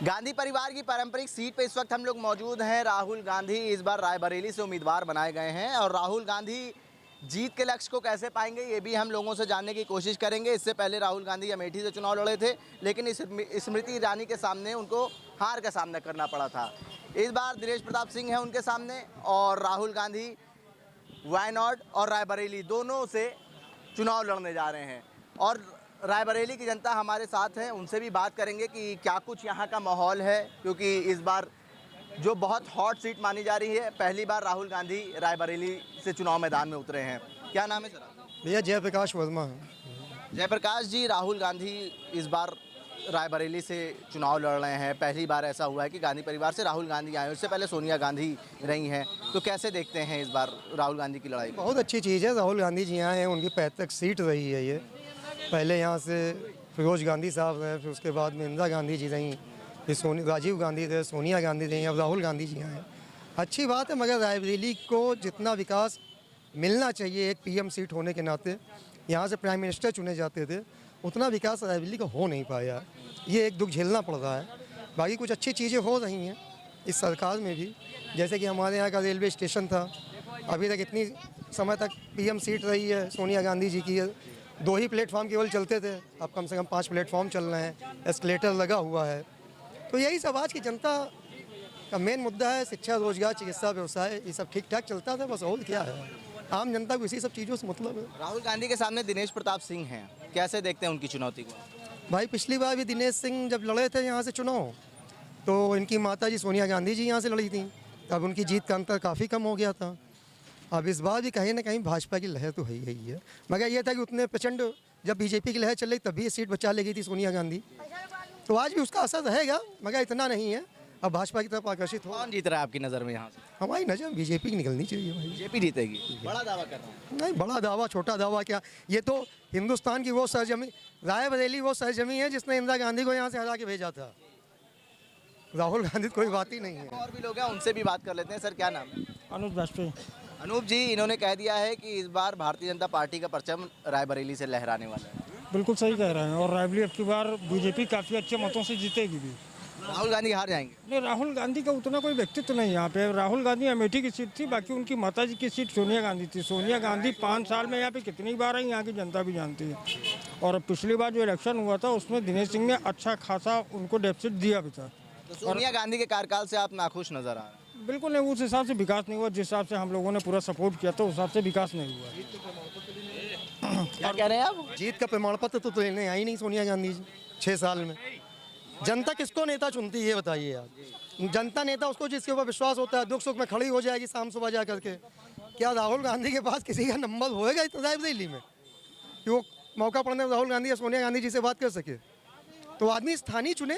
गांधी परिवार की पारंपरिक सीट पे इस वक्त हम लोग मौजूद हैं। राहुल गांधी इस बार रायबरेली से उम्मीदवार बनाए गए हैं और राहुल गांधी जीत के लक्ष्य को कैसे पाएंगे ये भी हम लोगों से जानने की कोशिश करेंगे। इससे पहले राहुल गांधी अमेठी से चुनाव लड़े थे, लेकिन स्मृति ईरानी के सामने उनको हार का सामना करना पड़ा था। इस बार दिनेश प्रताप सिंह हैं उनके सामने और राहुल गांधी वायनाड और रायबरेली दोनों से चुनाव लड़ने जा रहे हैं और रायबरेली की जनता हमारे साथ है, उनसे भी बात करेंगे कि क्या कुछ यहाँ का माहौल है, क्योंकि इस बार जो बहुत हॉट सीट मानी जा रही है, पहली बार राहुल गांधी रायबरेली से चुनाव मैदान में उतरे हैं। क्या नाम है सर? भैया जयप्रकाश वर्मा है। जयप्रकाश जी, राहुल गांधी इस बार रायबरेली से चुनाव लड़ रहे हैं। पहली बार ऐसा हुआ है कि गांधी परिवार से राहुल गांधी आए, उससे पहले सोनिया गांधी रही हैं, तो कैसे देखते हैं इस बार राहुल गांधी की लड़ाई? बहुत अच्छी चीज़ है, राहुल गांधी जी यहाँ हैं, उनकी पैतृक सीट रही है ये। पहले यहाँ से फिरोज गांधी साहब रहे, फिर उसके बाद में इंदिरा गांधी जी रहीं, फिर राजीव गांधी थे, सोनिया गांधी रहीं, अब राहुल गांधी जी यहाँ हैं। अच्छी बात है, मगर रायबरेली को जितना विकास मिलना चाहिए एक पीएम सीट होने के नाते, यहाँ से प्राइम मिनिस्टर चुने जाते थे, उतना विकास रायबरेली का हो नहीं पाया। ये एक दुख झेलना पड़ रहा है। बाकी कुछ अच्छी चीज़ें हो रही हैं इस सरकार में भी, जैसे कि हमारे यहाँ का रेलवे स्टेशन था, अभी तक इतनी समय तक पीएम सीट रही है सोनिया गांधी जी की। 2 ही प्लेटफॉर्म केवल चलते थे, अब कम से कम 5 प्लेटफॉर्म चल रहे हैं, एस्केलेटर लगा हुआ है। तो यही सब आज की जनता का मेन मुद्दा है। शिक्षा, रोजगार, चिकित्सा, व्यवसाय, ये सब ठीक ठाक चलता था, बस और क्या है। आम जनता को इसी सब चीज़ों से मतलब है। राहुल गांधी के सामने दिनेश प्रताप सिंह हैं, कैसे देखते हैं उनकी चुनौती को? भाई पिछली बार भी दिनेश सिंह जब लड़े थे यहाँ से चुनाव, तो इनकी माता जी सोनिया गांधी जी यहाँ से लड़ी थी, तब उनकी जीत का अंतर काफ़ी कम हो गया था। अब इस बार भी कहीं ना कहीं भाजपा की लहर तो है ही है, मगर ये था कि उतने प्रचंड जब बीजेपी की लहर चल रही तभी ये सीट बचा ले गई थी सोनिया गांधी, तो आज भी उसका असर रहेगा, मगर इतना नहीं है। अब भाजपा की तरफ आकर्षित हो। कौन जीत रहा है आपकी नज़र में यहाँ से? हमारी नज़र बीजेपी की निकलनी चाहिए भाई। बीजेपी जीतेगी, बड़ा दावा कर रहा हूँ। नहीं, बड़ा दावा छोटा दावा क्या, ये तो हिंदुस्तान की वो सरजमी, रायबरेली वो सरजमी है जिसने इंदिरा गांधी को यहाँ से हरा के भेजा था। राहुल गांधी कोई बात ही नहीं है। और भी लोग हैं, उनसे भी बात कर लेते हैं। सर क्या नाम है? अनुज वाजपेयी। अनूप जी, इन्होंने कह दिया है कि इस बार भारतीय जनता पार्टी का परचम रायबरेली से लहराने वाला है। बिल्कुल सही कह रहे हैं, और रायबरेली अब की बार बीजेपी काफ़ी अच्छे मतों से जीतेगी भी। राहुल गांधी हार जाएंगे? नहीं, राहुल गांधी का उतना कोई व्यक्तित्व नहीं यहाँ पे। राहुल गांधी अमेठी की सीट थी, बाकी उनकी माताजी की सीट सोनिया गांधी थी। सोनिया गांधी 5 साल में यहाँ पे कितनी बार आई, यहाँ की जनता भी जानती है। और पिछली बार जो इलेक्शन हुआ था उसमें दिनेश सिंह ने अच्छा खासा उनको डेफिसिट दिया भी था। तो सोनिया गांधी के कार्यकाल से आप नाखुश नजर आ रहे हैं? बिल्कुल नहीं, उस हिसाब से विकास नहीं हुआ जिस हिसाब से हम लोगों ने पूरा सपोर्ट किया था, उस हिसाब से विकास नहीं हुआ। क्या कह रहे हैं आप? जीत का प्रमाण पत्र तो लेने आई नहीं सोनिया गांधी जी 6 साल में। जनता किसको नेता चुनती है ये बताइए आप। जनता नेता उसको जिसके ऊपर विश्वास होता है, दुख सुख में खड़ी हो जाएगी शाम सुबह जा करके। क्या राहुल गांधी के पास किसी का नंबर होएगा इस रायबरेली में कि वो मौका पड़ने राहुल गांधी या सोनिया गांधी जी से बात कर सके? तो आदमी स्थानीय चुने,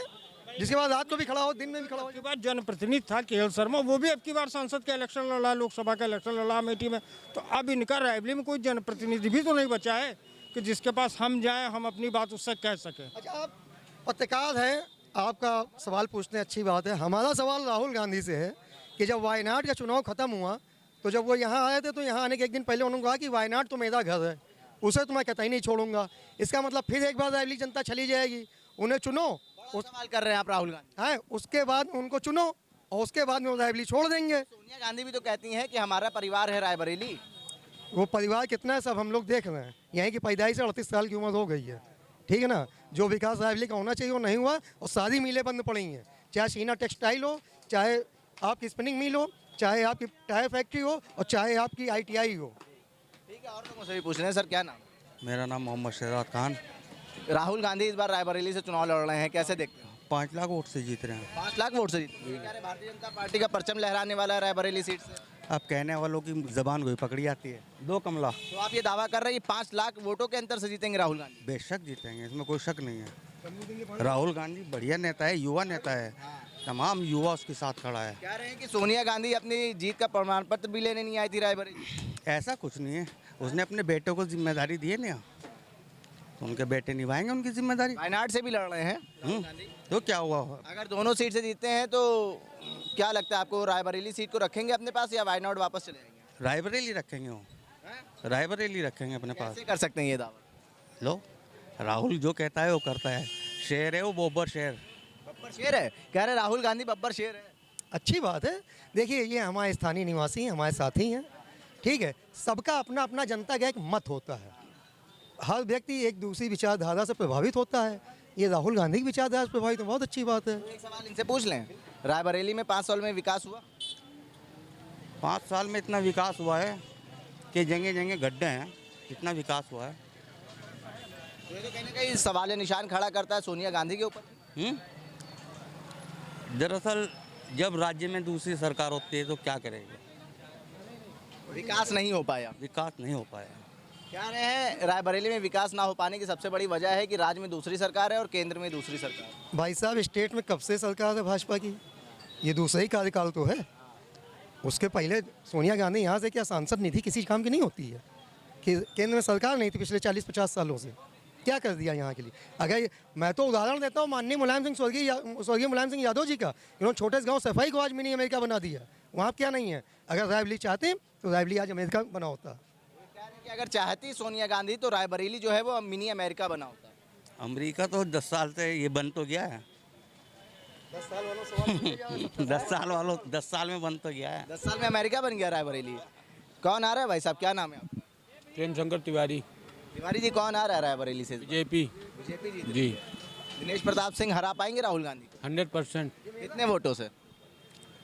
जिसके बाद रात को भी खड़ा हो, दिन में भी खड़ा हो। के बाद जनप्रतिनिधि था केएल शर्मा, वो भी अब की बार संसद का इलेक्शन लड़ा, लोकसभा का इलेक्शन लड़ा अमेठी में। तो अब इनका रायबरेली में कोई जनप्रतिनिधि भी तो नहीं बचा है कि जिसके पास हम जाएं, हम अपनी बात उससे कह सकें। अच्छा, आप पत्रकार हैं, आपका सवाल पूछने अच्छी बात है। हमारा सवाल राहुल गांधी से है कि जब वायनाड का चुनाव खत्म हुआ, तो जब वो यहाँ आए थे तो यहाँ आने के एक दिन पहले उन्होंने कहा कि वायनाड तो मेरा घर है, उसे तो मैं कतई नहीं छोड़ूंगा। इसका मतलब फिर एक बार रायबरेली जनता चली जाएगी, उन्हें चुनो। उस सवाल कर रहे हैं आप राहुल गांधी? है, उसके बाद उनको चुनो और उसके बाद में वो रायबरेली छोड़ देंगे। सोनिया गांधी भी तो कहती हैं कि हमारा परिवार है रायबरेली। वो परिवार कितना है सब हम लोग देख रहे हैं। यहीं की पैदाइश से 38 साल की उम्र हो गई है, ठीक है ना। जो विकास रायबरेली का होना चाहिए वो नहीं हुआ और सारी मिलें बंद पड़ी हैं, चाहे शीना टेक्सटाइल हो, चाहे आपकी स्पिनिंग मिल हो, चाहे आपकी टायर फैक्ट्री हो और चाहे आपकी ITI हो। ठीक है, और लोगों से भी पूछ रहे हैं। सर क्या नाम? मेरा नाम मोहम्मद शहजाद खान। राहुल गांधी इस बार रायबरेली से चुनाव लड़ रहे हैं, कैसे देखते हैं? 5 लाख वोट से जीत रहे हैं। 5 लाख वोट से जीते हैं। कह रहे भारतीय जनता पार्टी का परचम लहराने वाला है रायबरेली सीट से। अब कहने वालों की जबान कोई पकड़ी आती है। 2 कमला तो आप ये दावा कर रहे हैं 5 लाख वोटों के अंतर से जीतेंगे राहुल गांधी? बेशक जीतेंगे, इसमें कोई शक नहीं है। राहुल गांधी बढ़िया नेता है, युवा नेता है, तमाम युवा उसके साथ खड़ा है। कह रहे हैं कि सोनिया गांधी अपनी जीत का प्रमाण पत्र भी लेने नहीं आई थी रायबरेली। ऐसा कुछ नहीं है, उसने अपने बेटे को जिम्मेदारी दी है ना, तो उनके बेटे निभाएंगे उनकी जिम्मेदारी। वायनाड से भी लड़ रहे हैं राहुल गांधी। तो क्या हुआ? अगर दोनों सीट से जीतते हैं तो क्या लगता है आपको, रायबरेली सीट को रखेंगे अपने पास या वायनाड वापस चले जाएंगे? रायबरेली रखेंगे वो, रायबरेली रखेंगे अपने पास। कैसे कर सकते हैं ये दावा? लो, राहुल जो कहता है वो करता है। शेर है वो, बोबर शेर। बब्बर शेर है, कह रहे राहुल गांधी बब्बर शेर है। अच्छी बात है। देखिए ये हमारे स्थानीय निवासी हैं, हमारे साथी हैं, ठीक है। सबका अपना अपना जनता का एक मत होता है, हर व्यक्ति एक दूसरी विचारधारा से प्रभावित होता है। ये राहुल गांधी की विचारधारा से प्रभावित है, बहुत अच्छी बात है। एक सवाल इनसे पूछ लें, रायबरेली में 5 साल में विकास हुआ? 5 साल में इतना विकास हुआ है कि जगह जगह गड्ढे हैं, इतना विकास हुआ है। तो ये तो कहीं ना कहीं सवाल निशान खड़ा करता है सोनिया गांधी के ऊपर। दरअसल जब राज्य में दूसरी सरकार होती है तो क्या करेगी, विकास नहीं हो पाया। विकास नहीं हो पाया। कह रहे हैं रायबरेली में विकास ना हो पाने की सबसे बड़ी वजह है कि राज्य में दूसरी सरकार है और केंद्र में दूसरी सरकार। भाई साहब स्टेट में कब से सरकार है भाजपा की, ये दूसरा ही कार्यकाल तो है। उसके पहले सोनिया गांधी यहाँ से क्या सांसद नहीं थी, किसी काम की नहीं होती है कि केंद्र में सरकार नहीं थी पिछले 40-50 सालों से, क्या कर दिया यहाँ के लिए। अगर मैं तो उदाहरण देता हूँ माननीय मुलायम सिंह स्वर्गीय मुलायम सिंह यादव जी का, इन्होंने छोटे से गाँव सफाई को आज मिनी अमेरिका बना दिया। वहाँ क्या नहीं है, अगर रायबरेली चाहते हैं तो रायबरेली आज अमेरिका बना होता। कि अगर चाहती सोनिया गांधी तो रायबरेली जो है वो मिनी अमेरिका बना होता है। अमेरिका तो 10 साल से ये बन तो गया है। 10 साल में बन तो गया है। 10 साल में अमेरिका बन गया रायबरेली। कौन आ रहा है भाई साहब, क्या नाम है आपका? प्रेम शंकर तिवारी, तिवारी जी, कौन आ रहा है रायबरेली से? बीजेपी बीजेपी जी। दिनेश प्रताप सिंह हरा पाएंगे राहुल गांधी को? 100%, कितने वोटों से?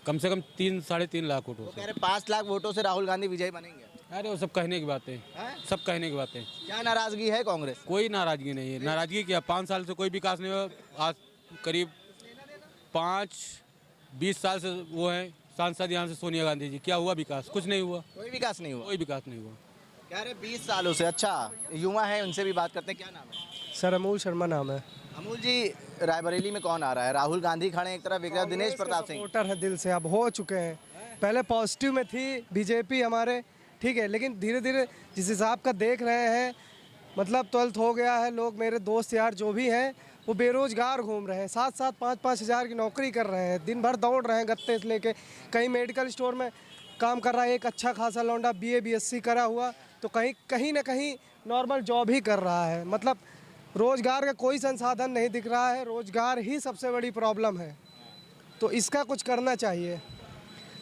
कम से कम 3-3.5 लाख वोटों वो से। कह रहे 5 लाख वोटों से राहुल गांधी विजयी बनेंगे। अरे वो सब कहने की बातें, हैं? सब कहने की बातें। क्या नाराजगी है कांग्रेस? कोई नाराजगी नहीं है। नाराजगी क्या, 5 साल से कोई विकास नहीं हुआ। आज करीब 5-20 साल से वो है सांसद यहाँ से सोनिया गांधी जी, क्या हुआ विकास? कुछ नहीं हुआ, कोई विकास नहीं हुआ। कोई विकास नहीं हुआ। कह रहे 20 सालों से। अच्छा, युवा है, उनसे भी बात करते हैं। क्या नाम है? सर अमूल शर्मा नाम है। अमूल जी, रायबरेली में कौन आ रहा है? राहुल गांधी खड़े हैं एक तरफ, एक तरफ दिनेश प्रताप सिंह। वोटर है दिल से, अब हो चुके हैं। पहले पॉजिटिव में थी बीजेपी हमारे, ठीक है, लेकिन धीरे धीरे जिस हिसाब का देख रहे हैं, मतलब 12th हो गया है, लोग मेरे दोस्त यार जो भी हैं वो बेरोजगार घूम रहे हैं, 7-7, 5-5 हज़ार की नौकरी कर रहे हैं, दिन भर दौड़ रहे हैं गत्ते से लेके। कहीं मेडिकल स्टोर में काम कर रहा है एक अच्छा खासा लौंडा, BA BSc करा हुआ, तो कहीं ना कहीं नॉर्मल जॉब ही कर रहा है। मतलब रोज़गार का कोई संसाधन नहीं दिख रहा है, रोज़गार ही सबसे बड़ी प्रॉब्लम है। तो इसका कुछ करना चाहिए,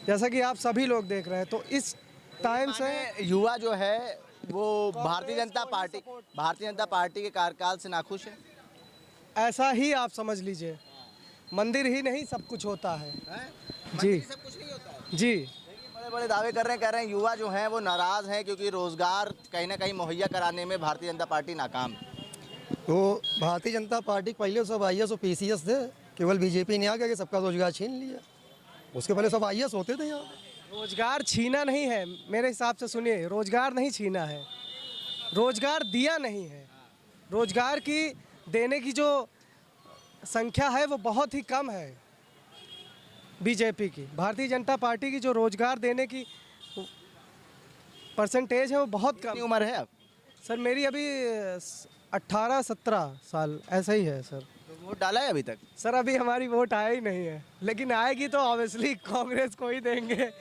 जैसा कि आप सभी लोग देख रहे हैं। तो इस टाइम से युवा जो है वो भारतीय जनता पार्टी के कार्यकाल से नाखुश है। ऐसा ही आप समझ लीजिए, मंदिर ही नहीं सब कुछ होता है। जी सब कुछ नहीं होता है। जी, बड़े बड़े दावे कर रहे हैं, कह रहे हैं युवा जो हैं वो नाराज हैं क्योंकि रोजगार कहीं ना कहीं मुहैया कराने में भारतीय जनता पार्टी नाकाम है। तो भारतीय जनता पार्टी पहले सब IAS और PCS थे, केवल बीजेपी ने आकर के सबका रोजगार छीन लिया। उसके पहले सब IAS होते थे यहाँ। रोजगार छीना नहीं है मेरे हिसाब से, सुनिए, रोजगार नहीं छीना है, रोजगार दिया नहीं है। रोजगार की देने की जो संख्या है वो बहुत ही कम है बीजेपी की। भारतीय जनता पार्टी की जो रोजगार देने की परसेंटेज है वो बहुत कम। कितनी उम्र है अब? सर मेरी अभी 18-17 साल ऐसा ही है सर। तो वोट डाला है अभी तक? सर अभी हमारी वोट आया ही नहीं है, लेकिन आएगी तो ऑब्वियसली कांग्रेस को ही देंगे।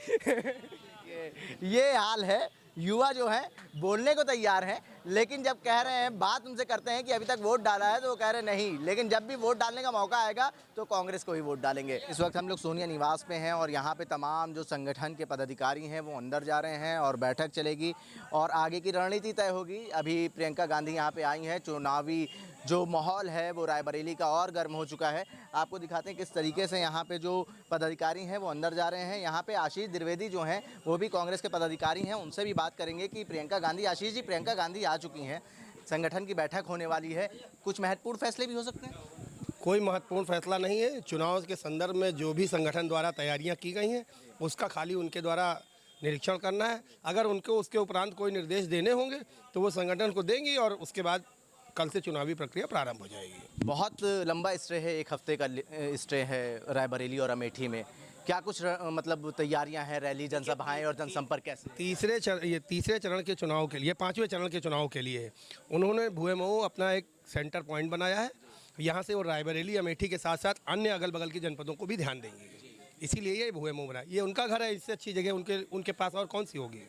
ये हाल है। युवा जो है बोलने को तैयार हैं, लेकिन जब कह रहे हैं, बात उनसे करते हैं कि अभी तक वोट डाला है, तो वो कह रहे हैं नहीं, लेकिन जब भी वोट डालने का मौका आएगा तो कांग्रेस को ही वोट डालेंगे। इस वक्त हम लोग सोनिया निवास पे हैं और यहाँ पे तमाम जो संगठन के पदाधिकारी हैं वो अंदर जा रहे हैं और बैठक चलेगी और आगे की रणनीति तय होगी। अभी प्रियंका गांधी यहाँ पे आई हैं। चुनावी जो माहौल है वो रायबरेली का और गर्म हो चुका है। आपको दिखाते हैं किस तरीके से यहाँ पे जो पदाधिकारी हैं वो अंदर जा रहे हैं। यहाँ पे आशीष द्विवेदी जो हैं वो भी कांग्रेस के पदाधिकारी हैं, उनसे भी बात करेंगे कि प्रियंका गांधी, आशीष जी, प्रियंका गांधी आ चुकी हैं, संगठन की बैठक होने वाली है, कुछ महत्वपूर्ण फैसले भी हो सकते हैं? कोई महत्वपूर्ण फैसला नहीं है। चुनाव के संदर्भ में जो भी संगठन द्वारा तैयारियां की गई हैं उसका खाली उनके द्वारा निरीक्षण करना है। अगर उनको उसके उपरांत कोई निर्देश देने होंगे तो वो संगठन को देंगी और उसके बाद कल से चुनावी प्रक्रिया प्रारंभ हो जाएगी। बहुत लंबा स्टे है, 1 हफ्ते का स्टे है रायबरेली और अमेठी में। क्या कुछ मतलब तैयारियां हैं, रैली, जनसभाएं और जनसंपर्क कैसे? तीसरे चरण के चुनाव के लिए, 5वें चरण के चुनाव के लिए उन्होंने भुएमऊ अपना एक सेंटर पॉइंट बनाया है। यहाँ से वो रायबरेली, अमेठी के साथ साथ अन्य अगल बगल के जनपदों को भी ध्यान देंगे। इसीलिए ये भुएमऊ बना, ये उनका घर है, इससे अच्छी जगह उनके पास और कौन सी होगी,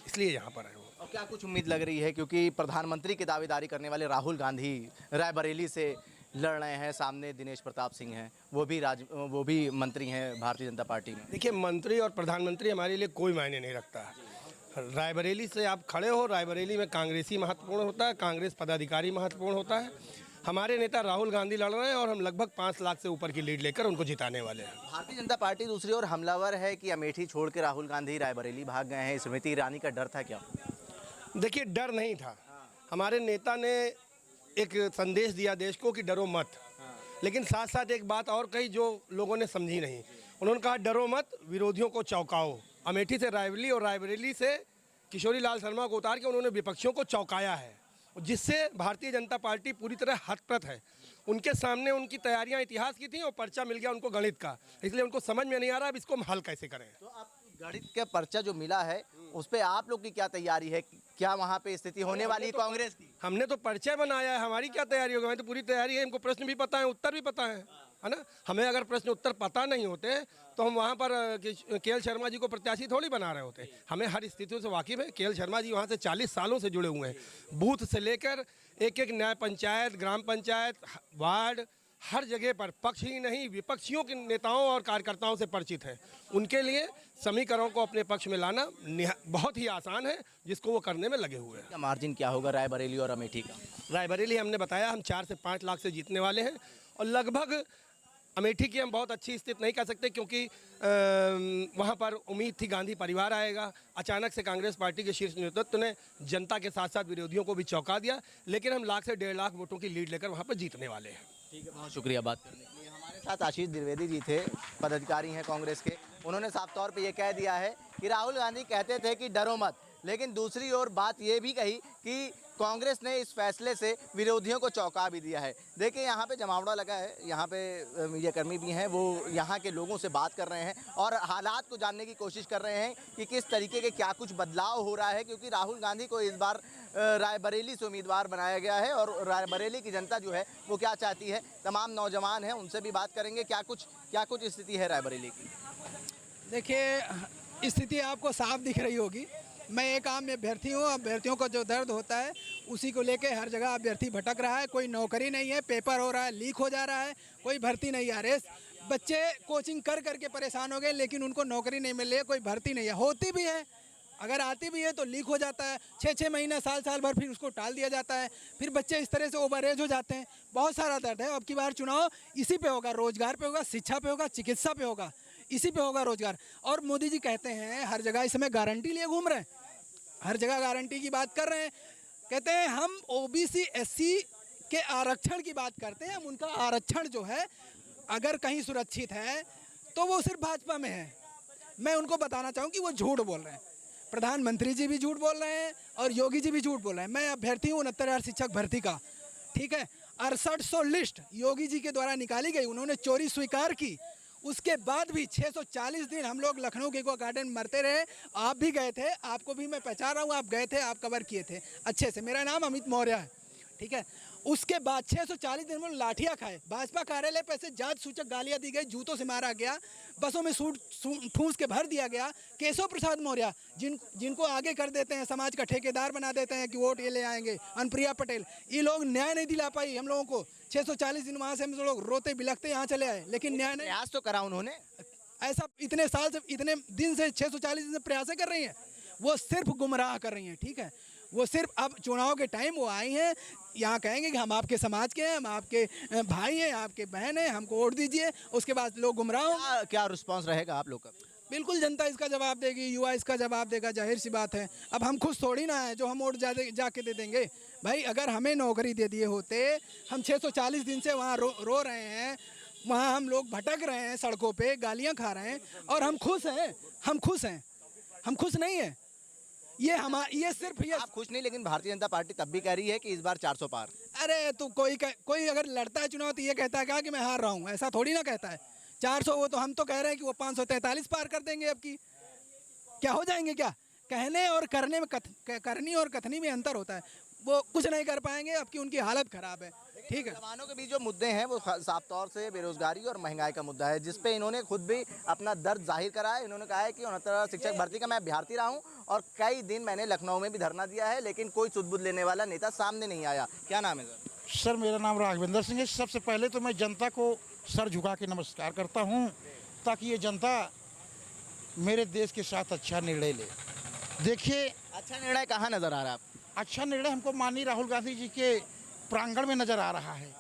इसलिए यहाँ पर है वो। और क्या कुछ उम्मीद लग रही है, क्योंकि प्रधानमंत्री की दावेदारी करने वाले राहुल गांधी रायबरेली से लड़ रहे हैं। सामने दिनेश प्रताप सिंह हैं, वो भी मंत्री हैं भारतीय जनता पार्टी में। देखिए, मंत्री और प्रधानमंत्री हमारे लिए कोई मायने नहीं रखता। रायबरेली से आप खड़े हो, रायबरेली में कांग्रेसी महत्वपूर्ण होता है, कांग्रेस पदाधिकारी महत्वपूर्ण होता है। हमारे नेता राहुल गांधी लड़ रहे हैं और हम लगभग 5 लाख से ऊपर की लीड लेकर उनको जिताने वाले हैं। भारतीय जनता पार्टी दूसरी ओर हमलावर है कि अमेठी छोड़ के राहुल गांधी रायबरेली भाग गए हैं। स्मृति ईरानी का डर था क्या? देखिए, डर नहीं था। हमारे नेता ने एक संदेश दिया देश को कि डरो मत, लेकिन साथ साथ एक बात और कही जो लोगों ने समझी नहीं। उन्होंने कहा डरो मत, विरोधियों को चौंकाओ। अमेठी से रायबरेली और रायबरेली से किशोरी लाल शर्मा को उतार के उन्होंने विपक्षियों को चौंकाया है, जिससे भारतीय जनता पार्टी पूरी तरह हतप्रत है। उनके सामने उनकी तैयारियां इतिहास की थी और पर्चा मिल गया उनको गणित का, इसलिए उनको समझ में नहीं आ रहा अब इसको हम हल कैसे करें। तो आप गणित का पर्चा जो मिला है उस पे आप लोग की क्या तैयारी है? क्या वहाँ पे स्थिति होने वाली है कांग्रेस की? हमने तो पर्चा बनाया है, हमारी क्या तैयारी होगी? हमें तो पूरी तैयारी है, हमको प्रश्न भी पता है, उत्तर भी पता है ना। हमें अगर प्रश्न उत्तर पता नहीं होते तो हम वहाँ पर के.एल. शर्मा जी को प्रत्याशी थोड़ी बना रहे होते। हमें हर स्थितियों से वाकिफ़ है। के.एल. शर्मा जी वहाँ से 40 सालों से जुड़े हुए हैं। बूथ से लेकर एक एक न्याय पंचायत, ग्राम पंचायत, वार्ड, हर जगह पर पक्ष ही नहीं विपक्षियों के नेताओं और कार्यकर्ताओं से परिचित हैं। उनके लिए समीकरणों को अपने पक्ष में लाना बहुत ही आसान है, जिसको वो करने में लगे हुए हैं। क्या मार्जिन क्या होगा रायबरेली और अमेठी का? रायबरेली हमने बताया हम 4 से 5 लाख से जीतने वाले हैं और लगभग अमेठी की हम बहुत अच्छी स्थिति नहीं कह सकते, क्योंकि वहाँ पर उम्मीद थी गांधी परिवार आएगा। अचानक से कांग्रेस पार्टी के शीर्ष नेतृत्व ने जनता के साथ साथ विरोधियों को भी चौंका दिया, लेकिन हम 1 से 1.5 लाख वोटों की लीड लेकर वहाँ पर जीतने वाले हैं। ठीक है, बहुत शुक्रिया बात करने के लिए। हमारे साथ आशीष द्विवेदी जी थे, पदाधिकारी हैं कांग्रेस के। उन्होंने साफ तौर पे ये कह दिया है कि राहुल गांधी कहते थे कि डरो मत, लेकिन दूसरी ओर बात ये भी कही कि कांग्रेस ने इस फैसले से विरोधियों को चौंका भी दिया है। देखिए, यहाँ पे जमावड़ा लगा है, यहाँ पे मीडियाकर्मी भी हैं, वो यहाँ के लोगों से बात कर रहे हैं और हालात को जानने की कोशिश कर रहे हैं कि किस तरीके के क्या कुछ बदलाव हो रहा है, क्योंकि राहुल गांधी को इस बार रायबरेली से उम्मीदवार बनाया गया है और रायबरेली की जनता जो है वो क्या चाहती है। तमाम नौजवान हैं, उनसे भी बात करेंगे क्या कुछ स्थिति है रायबरेली की। देखिए, स्थिति आपको साफ दिख रही होगी। मैं एक आम अभ्यर्थी हूँ। अभ्यर्थियों को जो दर्द होता है उसी को लेके हर जगह अभ्यर्थी भटक रहा है। कोई नौकरी नहीं है, पेपर हो रहा है, लीक हो जा रहा है, कोई भर्ती नहीं आ रही। बच्चे कोचिंग कर करके परेशान हो गए, लेकिन उनको नौकरी नहीं मिल रही है, कोई भर्ती नहीं है। होती भी है, अगर आती भी है तो लीक हो जाता है, 6-6 महीने, साल भर फिर उसको टाल दिया जाता है। फिर बच्चे इस तरह से ओवरएज हो जाते हैं। बहुत सारा दर्द है। अब की बार चुनाव इसी पे होगा, रोजगार पे होगा, शिक्षा पे होगा, चिकित्सा पे होगा, इसी पे होगा रोजगार। और मोदी जी कहते हैं हर जगह इस समय गारंटी लिए घूम रहे हैं, हर जगह गारंटी की बात कर रहे हैं। कहते हैं हम ओबीसी एससी के आरक्षण की बात करते हैं, हम उनका आरक्षण जो है अगर कहीं सुरक्षित है तो वो सिर्फ भाजपा में है। मैं उनको बताना चाहूँ कि वो झूठ बोल रहे हैं। प्रधानमंत्री जी भी झूठ बोल रहे हैं और योगी जी भी झूठ बोल रहे हैं। मैं अभ्यर्थी हूँ 69,000 शिक्षक भर्ती का, ठीक है। 6800 लिस्ट योगी जी के द्वारा निकाली गई, उन्होंने चोरी स्वीकार की। उसके बाद भी 640 दिन हम लोग लखनऊ के इको गार्डन मरते रहे। आप भी गए थे, आपको भी मैं पहचान रहा हूँ, आप गए थे, आप कवर किए थे अच्छे से। मेरा नाम अमित मौर्य है, ठीक है। उसके बाद 640 दिन में लाठियाँ खाए, भाजपा कार्यालय पर से जात सूचक गालियाँ दी गई, जूतों से मारा गया, बसों में ठूंस के भर दिया गया। केशव प्रसाद मौर्य जिनको आगे कर देते हैं, समाज का ठेकेदार बना देते हैं कि वोट ये ले आएंगे, अनुप्रिया पटेल, ये लोग न्याय नहीं दिला पाई हम लोगों को। 640 दिन वहाँ से हम लोग रोते बिलखते यहाँ चले आए, लेकिन न्याय नहीं। प्रयास तो करा उन्होंने, ऐसा इतने साल से, इतने दिन से, 640 दिन से प्रयास कर रही हैं। वो सिर्फ गुमराह कर रही हैं, ठीक है। वो सिर्फ अब चुनाव के टाइम वो आई हैं, यहाँ कहेंगे कि हम आपके समाज के हैं, हम आपके भाई हैं, आपके बहन हैं, हमको वोट दीजिए। उसके बाद लोग गुमराह हों। क्या रिस्पांस रहेगा आप लोग का? बिल्कुल जनता इसका जवाब देगी, युवा इसका जवाब देगा, जाहिर सी बात है। अब हम खुश थोड़ी ना है जो हम वोट जाके दे देंगे। भाई अगर हमें नौकरी दे दिए होते, हम 640 दिन से वहाँ रो रहे हैं, वहाँ हम लोग भटक रहे हैं सड़कों पे, गालियाँ खा रहे हैं और हम खुश हैं। हम खुश नहीं हैं। ये सिर्फ ये आप खुश नहीं, लेकिन भारतीय जनता पार्टी तब भी कह रही है कि इस बार 400 पार। अरे तो कोई अगर लड़ता है चुनाव तो ये कहता है क्या कि मैं हार रहा हूँ, ऐसा थोड़ी ना कहता है। 400 वो तो हम तो कह रहे हैं कि वो 543 पार कर देंगे। अब की क्या हो जाएंगे? क्या कहने और करने में करनी और कथनी में अंतर होता है। वो कुछ नहीं कर पाएंगे, अब की उनकी हालत खराब है, ठीक है। जवानों के बीच जो मुद्दे हैं वो साफ तौर से बेरोजगारी और महंगाई का मुद्दा है, जिसपे इन्होंने खुद भी अपना दर्द जाहिर करा है। इन्होंने कहा है कि 69,000 शिक्षक भर्ती का मैं अभ्यर्थी रहा हूं और कई दिन मैंने लखनऊ में भी धरना दिया है, लेकिन कोई सुध बुध लेने वाला नेता सामने नहीं आया। क्या नाम है सर? सर मेरा नाम राघवेंद्र सिंह है। सबसे पहले तो मैं जनता को सर झुका के नमस्कार करता हूं, ताकि ये जनता मेरे देश के साथ अच्छा निर्णय ले। देखिए, अच्छा निर्णय कहाँ नजर आ रहा है आपको? अच्छा निर्णय हमको माननीय राहुल गांधी जी के प्रांगण में नज़र आ रहा है,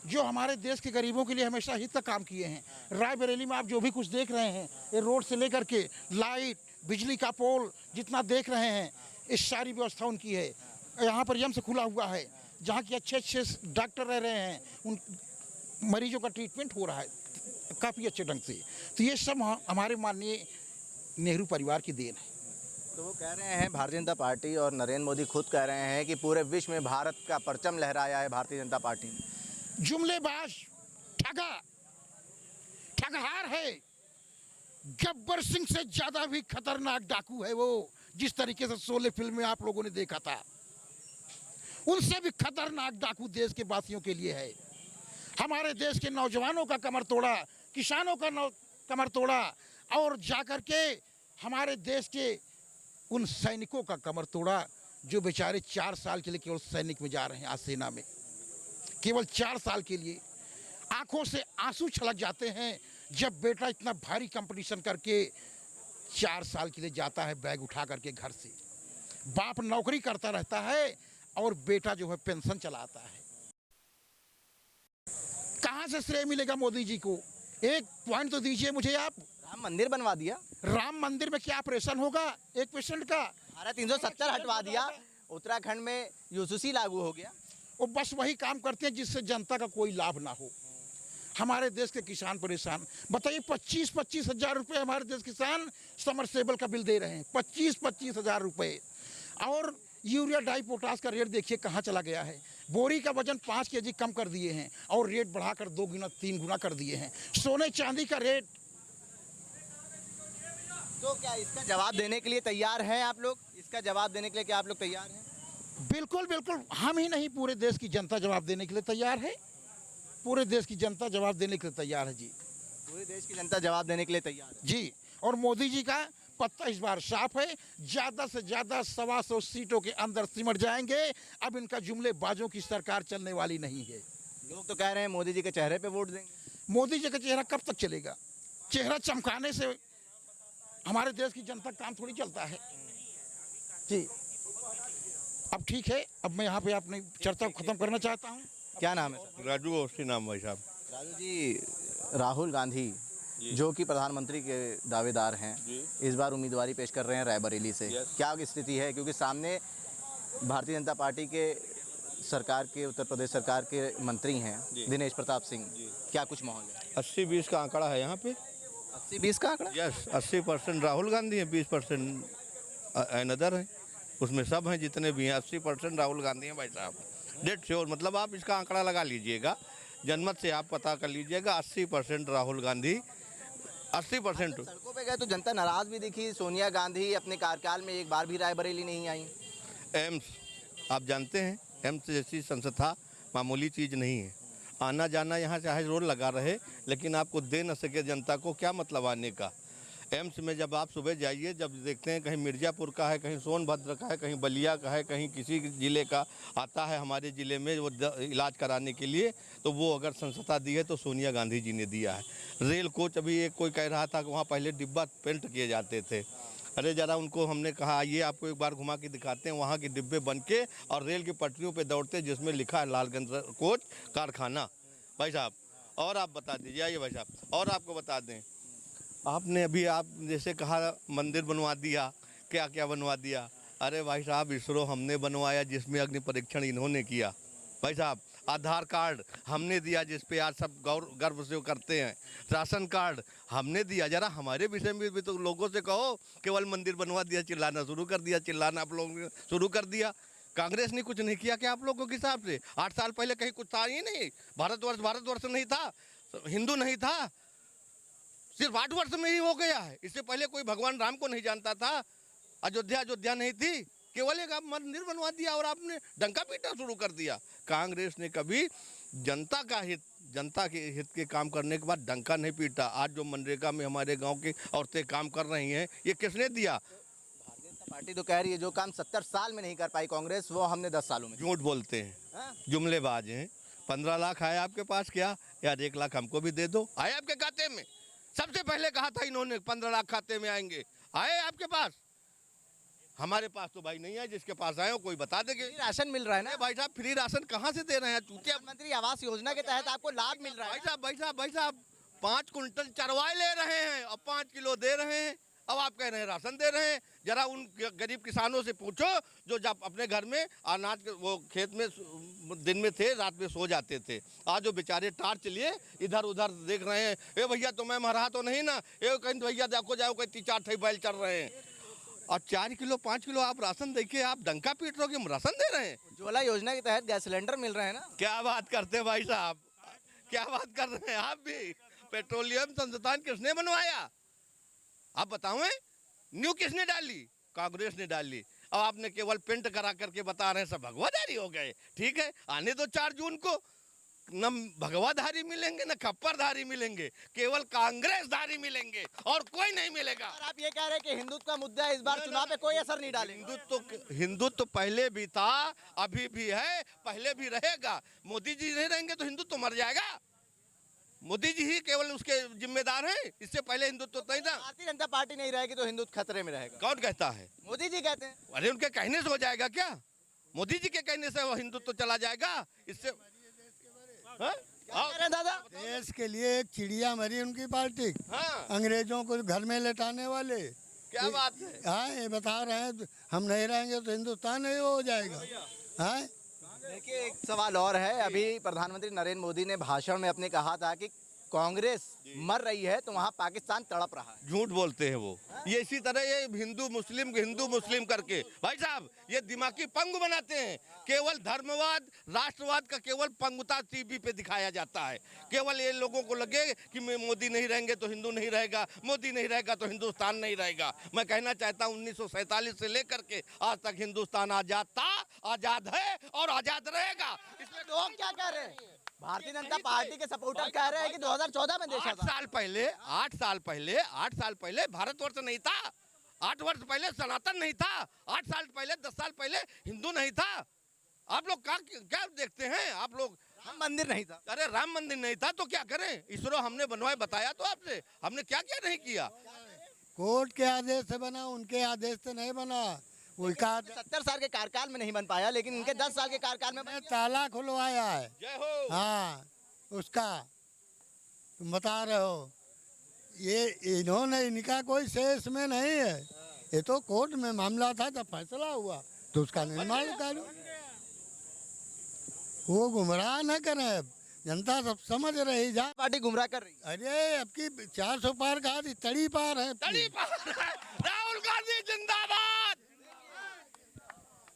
जो हमारे देश के गरीबों के लिए हमेशा हित का काम किए हैं। रायबरेली में आप जो भी कुछ देख रहे हैं, ये रोड से लेकर के लाइट, बिजली का पोल जितना देख रहे हैं, इस सारी व्यवस्था उनकी है। यहाँ पर यम से खुला हुआ है, जहाँ की अच्छे अच्छे डॉक्टर रह रहे हैं, उन मरीजों का ट्रीटमेंट हो रहा है काफ़ी अच्छे ढंग से। तो ये सब हमारे माननीय नेहरू परिवार की देन है। तो वो कह रहे हैं, भारतीय जनता पार्टी और नरेंद्र मोदी खुद कह रहे हैं कि पूरे विश्व में भारत का परचम लहराया है भारतीय जनता पार्टी ने। जुमलेबाज, ठगहार है। गब्बर सिंह से ज़्यादा भी खतरनाक डाकू है वो। जिस तरीके से शोले फिल्म में आप लोगों ने देखा था, उनसे भी खतरनाक डाकू देश के वासियों के लिए है। हमारे देश के नौजवानों का कमर तोड़ा, किसानों का कमर तोड़ा, और जाकर के हमारे देश के उन सैनिकों का कमर तोड़ा जो बेचारे 4 साल के लिए केवल सैनिक में जा रहे हैं। आज सेना में केवल 4 साल के लिए आंखों से आंसू छलक जाते हैं जब बेटा इतना भारी कंपटीशन करके 4 साल के लिए जाता है बैग उठा करके घर से। बाप नौकरी करता रहता है और बेटा जो है पेंशन चलाता है। कहाँ से श्रेय मिलेगा मोदी जी को? एक पॉइंट तो दीजिए मुझे आप। राम मंदिर बनवा दिया। राम मंदिर में क्या ऑपरेशन होगा एक पेशेंट का? धारा 370 हटवा दिया। उत्तराखंड में यूसीसी लागू हो गया। वो बस वही काम करते हैं जिससे जनता का कोई लाभ ना हो। हमारे देश के किसान परेशान। बताइए, 25-25 हज़ार रुपये हमारे देश किसान समरसेबल का बिल दे रहे हैं। 25-25 हज़ार रुपये। और यूरिया डाई पोटास का रेट देखिए कहाँ चला गया है। बोरी का वजन 5 केजी कम कर दिए हैं और रेट बढ़ाकर 2 गुना 3 गुना कर दिए हैं। सोने चांदी का रेट। तो क्या इसका जवाब देने के लिए तैयार हैं आप लोग? इसका जवाब देने के लिए क्या आप लोग तैयार हैं? बिल्कुल बिल्कुल, हम ही नहीं पूरे देश की जनता जवाब देने के लिए तैयार है। पूरे देश की जनता जवाब देने के लिए तैयार है जी। पूरे देश की जनता जवाब देने के लिए तैयार है जी। और मोदी जी का पत्ता इस बार साफ है। ज़्यादा से ज़्यादा 125 सीटों के अंदर सिमट जाएंगे। अब इनका जुमलेबाजों की सरकार चलने वाली नहीं है। लोग तो कह रहे हैं मोदी जी के चेहरे पे वोट देंगे। मोदी जी का चेहरा कब तक चलेगा? चेहरा चमकाने से हमारे देश की जनता काम थोड़ी चलता है जी। अब ठीक है, अब मैं यहाँ पे अपनी चर्चा को खत्म करना चाहता हूँ। क्या नाम है? राजू अवस्थी नाम भाई साहब। राजू जी, राहुल गांधी जो कि प्रधानमंत्री के दावेदार हैं, इस बार उम्मीदवारी पेश कर रहे हैं रायबरेली से। क्या स्थिति है? क्योंकि सामने भारतीय जनता पार्टी के सरकार के, उत्तर प्रदेश सरकार के मंत्री हैं दिनेश प्रताप सिंह। क्या कुछ माहौल है? 80-20 का आंकड़ा है यहाँ पे। 80-20 का आंकड़ा? यस, 80% राहुल गांधी है, 20% अनदर है। उसमें सब हैं जितने भी हैं, 80% राहुल गांधी हैं भाई साहब। डेट श्योर, मतलब आप इसका आंकड़ा लगा लीजिएगा, जनमत से आप पता कर लीजिएगा। 80% राहुल गांधी, 80%। सड़कों पे गए तो जनता नाराज भी दिखी। सोनिया गांधी अपने कार्यकाल में एक बार भी रायबरेली नहीं आई। एम्स आप जानते हैं, एम्स जैसी संस्था मामूली चीज़ नहीं है। आना जाना यहाँ चाहे रोड लगा रहे, लेकिन आपको दे न सके जनता को, क्या मतलब आने का। एम्स में जब आप सुबह जाइए, जब देखते हैं कहीं मिर्ज़ापुर का है, कहीं सोनभद्र का है, कहीं बलिया का है, कहीं किसी ज़िले का आता है हमारे ज़िले में वो इलाज कराने के लिए, तो वो अगर संस्था दी है तो सोनिया गांधी जी ने दिया है। रेल कोच, अभी एक कोई कह रहा था कि वहाँ पहले डिब्बा पेंट किए जाते थे। अरे ज़रा उनको हमने कहा आइए आपको एक बार घुमा के दिखाते हैं, वहाँ के डिब्बे बन के और रेल की पटरियों पर दौड़ते, जिसमें लिखा है लालगंज कोच कारखाना भाई साहब। और आप बता दीजिए, आइए भाई साहब, और आपको बता दें, आपने अभी आप जैसे कहा मंदिर बनवा दिया, क्या क्या बनवा दिया। अरे भाई साहब, इसरो हमने बनवाया जिसमें अग्नि परीक्षण इन्होंने किया भाई साहब। आधार कार्ड हमने दिया जिस पे आज सब गर्व से करते हैं। राशन कार्ड हमने दिया। जरा हमारे विषय में भी तो लोगों से कहो। केवल मंदिर बनवा दिया, चिल्लाना शुरू कर दिया, चिल्लाना आप लोगों ने शुरू कर दिया। कांग्रेस ने कुछ नहीं किया क्या आप लोगों के हिसाब से? 8 साल पहले कहीं कुछ था ही नहीं। भारतवर्ष नहीं था, हिंदू नहीं था, सिर्फ 8 वर्ष में ही हो गया है। इससे पहले कोई भगवान राम को नहीं जानता था, अयोध्या नहीं थी। केवल एक आप मंदिर बनवा दिया और आपने डंका पीटना शुरू कर दिया। कांग्रेस ने कभी जनता के हित के काम करने के बाद डंका नहीं पीटा। आज जो मनरेगा में हमारे गांव की औरतें काम कर रही हैं, ये किसने दिया? पार्टी तो कह रही है जो काम 70 साल में नहीं कर पाई कांग्रेस वो हमने 10 सालों में। झूठ बोलते हैं, हाँ? जुमलेबाज हैं। 15 लाख आए आपके पास क्या, यार 1 लाख हमको भी दे दो। आए आपके खाते में? सबसे पहले कहा था इन्होंने 15 लाख खाते में आएंगे, आए आपके पास? हमारे पास तो भाई नहीं है, जिसके पास आए हो कोई बता देंगे। राशन मिल रहा है ना भाई साहब, फ्री राशन कहाँ से दे रहे हैं? चूतिया प्रधानमंत्री आवास योजना के तहत आपको लाभ मिल रहा है। भाई साहब 5 कुंटल चरवाए ले रहे हैं और 5 किलो दे रहे हैं। अब आप कह रहे हैं राशन दे रहे हैं। जरा उन गरीब किसानों से पूछो जो जब अपने घर में अनाज वो खेत में दिन में थे, रात में सो जाते थे। आज जो बेचारे टार्च लिए इधर उधर देख रहे हैं, ए भैया तो मैं मरा तो नहीं ना, ए कहीं भैया देखो जाओ कहीं 3-4 ठे बैल चल रहे हैं और 4 किलो 5 किलो आप राशन देखिए, आप डंका पीट रहे हो कि राशन दे रहे हैं। उज्ज्वला योजना के तहत गैस सिलेंडर मिल रहे हैं ना। क्या बात करते हैं भाई साहब, क्या बात कर रहे हैं आप भी। पेट्रोलियम संस्थान किसने बनवाया आप बताओ? न्यू किसने डाली? कांग्रेस ने डाली। अब आपने केवल पेंट करा करके बता रहे हैं सब भगवाधारी हो गए। ठीक है, आने दो 4 जून को, न भगवाधारी मिलेंगे न खप्परधारी मिलेंगे, केवल कांग्रेसधारी मिलेंगे और कोई नहीं मिलेगा। और आप ये कह रहे हैं कि हिंदुत्व का मुद्दा इस बार चुनाव पे कोई असर नहीं डालेगा। हिंदुत्व पहले भी था, अभी भी है, पहले भी रहेगा। मोदी जी नहीं रहेंगे तो हिंदुत्व मर जाएगा। मोदी जी ही केवल उसके जिम्मेदार हैं, इससे पहले हिंदुत्व तो नहीं था। भारतीय जनता पार्टी नहीं रहेगी तो हिंदुत्व खतरे में रहेगा। कौन कहता है? मोदी जी कहते हैं। अरे उनके कहने से हो जाएगा क्या? मोदी जी के कहने से वो हिंदुत्व चला जाएगा? इससे दादा देश के लिए एक चिड़िया मरी उनकी पार्टी। हाँ। अंग्रेजों को घर में लेटाने वाले। क्या बात है? हाँ, ये बता रहे हैं हम नहीं रहेंगे तो हिंदुस्तान नहीं हो जाएगा। हाँ, देखिए एक सवाल और है। अभी प्रधानमंत्री नरेंद्र मोदी ने भाषण में अपने कहा था कि कांग्रेस मर रही है तो वहाँ पाकिस्तान तड़प रहा है। झूठ बोलते हैं वो। ये इसी तरह ये हिंदू मुस्लिम करके भाई साहब ये दिमागी पंगु बनाते हैं। केवल धर्मवाद राष्ट्रवाद का केवल पंगुता टीवी पे दिखाया जाता है। केवल ये लोगों को लगे कि मोदी नहीं रहेंगे तो हिंदू नहीं रहेगा, मोदी नहीं रहेगा तो हिंदुस्तान नहीं रहेगा। मैं कहना चाहता हूँ 1947 से लेकर के आज तक हिंदुस्तान आजाद था, आजाद है और आजाद रहेगा। इसमें लोग क्या कह रहे हैं? भारतीय जनता पार्टी के सपोर्टर कह रहे हैं कि 2014 में देश 8 साल पहले भारतवर्ष नहीं था। 8 वर्ष पहले सनातन नहीं था। 8 साल पहले 10 साल पहले हिंदू नहीं था। आप लोग क्या देखते हैं? आप लोग राम मंदिर नहीं था। अरे राम मंदिर नहीं था तो क्या करें? इसरो हमने बनवाए, बताया तो आपसे हमने क्या क्या नहीं किया। कोर्ट के आदेश से बना, उनके आदेश से नहीं बना। 70 साल के कार्यकाल में नहीं बन पाया, लेकिन इनके 10 साल के कार्यकाल में ताला खुलवाया है। जय हो। हाँ, उसका तुम बता रहे हो। ये इन्होंने, इनका कोई शेष में नहीं है। ये तो कोर्ट में मामला था, जब फैसला हुआ तो उसका निर्माण करो। वो गुमराह न करें, जनता सब समझ रही। जा पार्टी गुमराह कर रही। अरे अब की 400 पार कहा थी, तड़ी पार है। राहुल गांधी जिंदाबाद।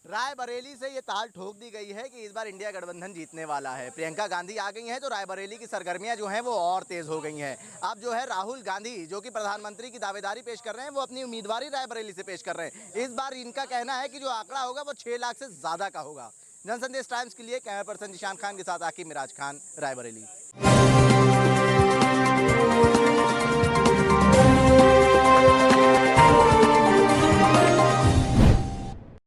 रायबरेली से ये ताल ठोक दी गई है कि इस बार इंडिया गठबंधन जीतने वाला है। प्रियंका गांधी आ गई हैं तो रायबरेली की सरगर्मियां जो हैं वो और तेज हो गई हैं। अब जो है राहुल गांधी जो कि प्रधानमंत्री की दावेदारी पेश कर रहे हैं वो अपनी उम्मीदवारी रायबरेली से पेश कर रहे हैं। इस बार इनका कहना है कि जो आंकड़ा होगा वो 6 लाख से ज्यादा का होगा। जनसंदेश टाइम्स के लिए कैमरा पर्सन जिशान खान के साथ आकिब मिराज खान, रायबरेली।